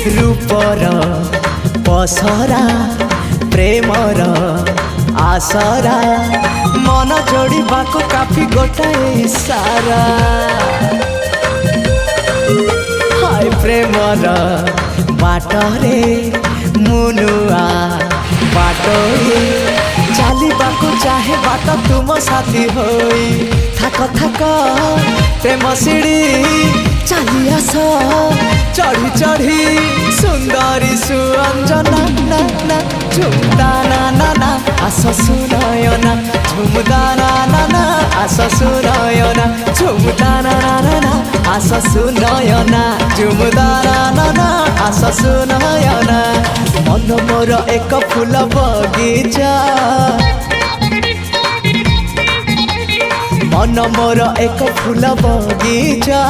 रूपर पसरा प्रेमर आसरा मन जोड़ा काफी गोटाए इशारा हाय प्रेमर बाटरे मुनुआ बाटोई चलवाक चाहे बाट तुम साथी होई थाक थाक प्रेम सीढ़ी चली आस चढ़ी चढ़ी सुंदरी सुअंजना ना ना झुमदा ना आस सुनयना झुमदा ना आस सुनयना झुमदा ना आस सुनयना झुमदा ना आस सुनयना मन मोर एक फूल बगीचा मन मोर एक फूल बगीचा।